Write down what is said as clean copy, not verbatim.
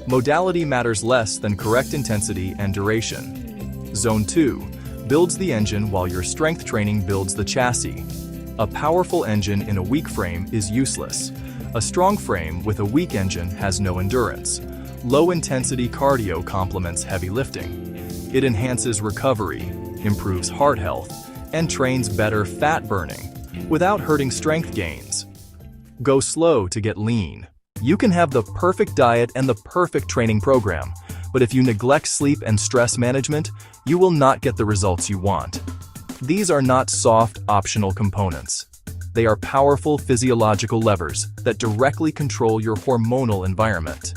Modality matters less than correct intensity and duration. Zone 2 builds the engine while your strength training builds the chassis. A powerful engine in a weak frame is useless. A strong frame with a weak engine has no endurance. Low-intensity cardio complements heavy lifting. It enhances recovery, improves heart health, and trains better fat burning without hurting strength gains. Go slow to get lean. You can have the perfect diet and the perfect training program, but if you neglect sleep and stress management, you will not get the results you want. These are not soft, optional components. They are powerful physiological levers that directly control your hormonal environment.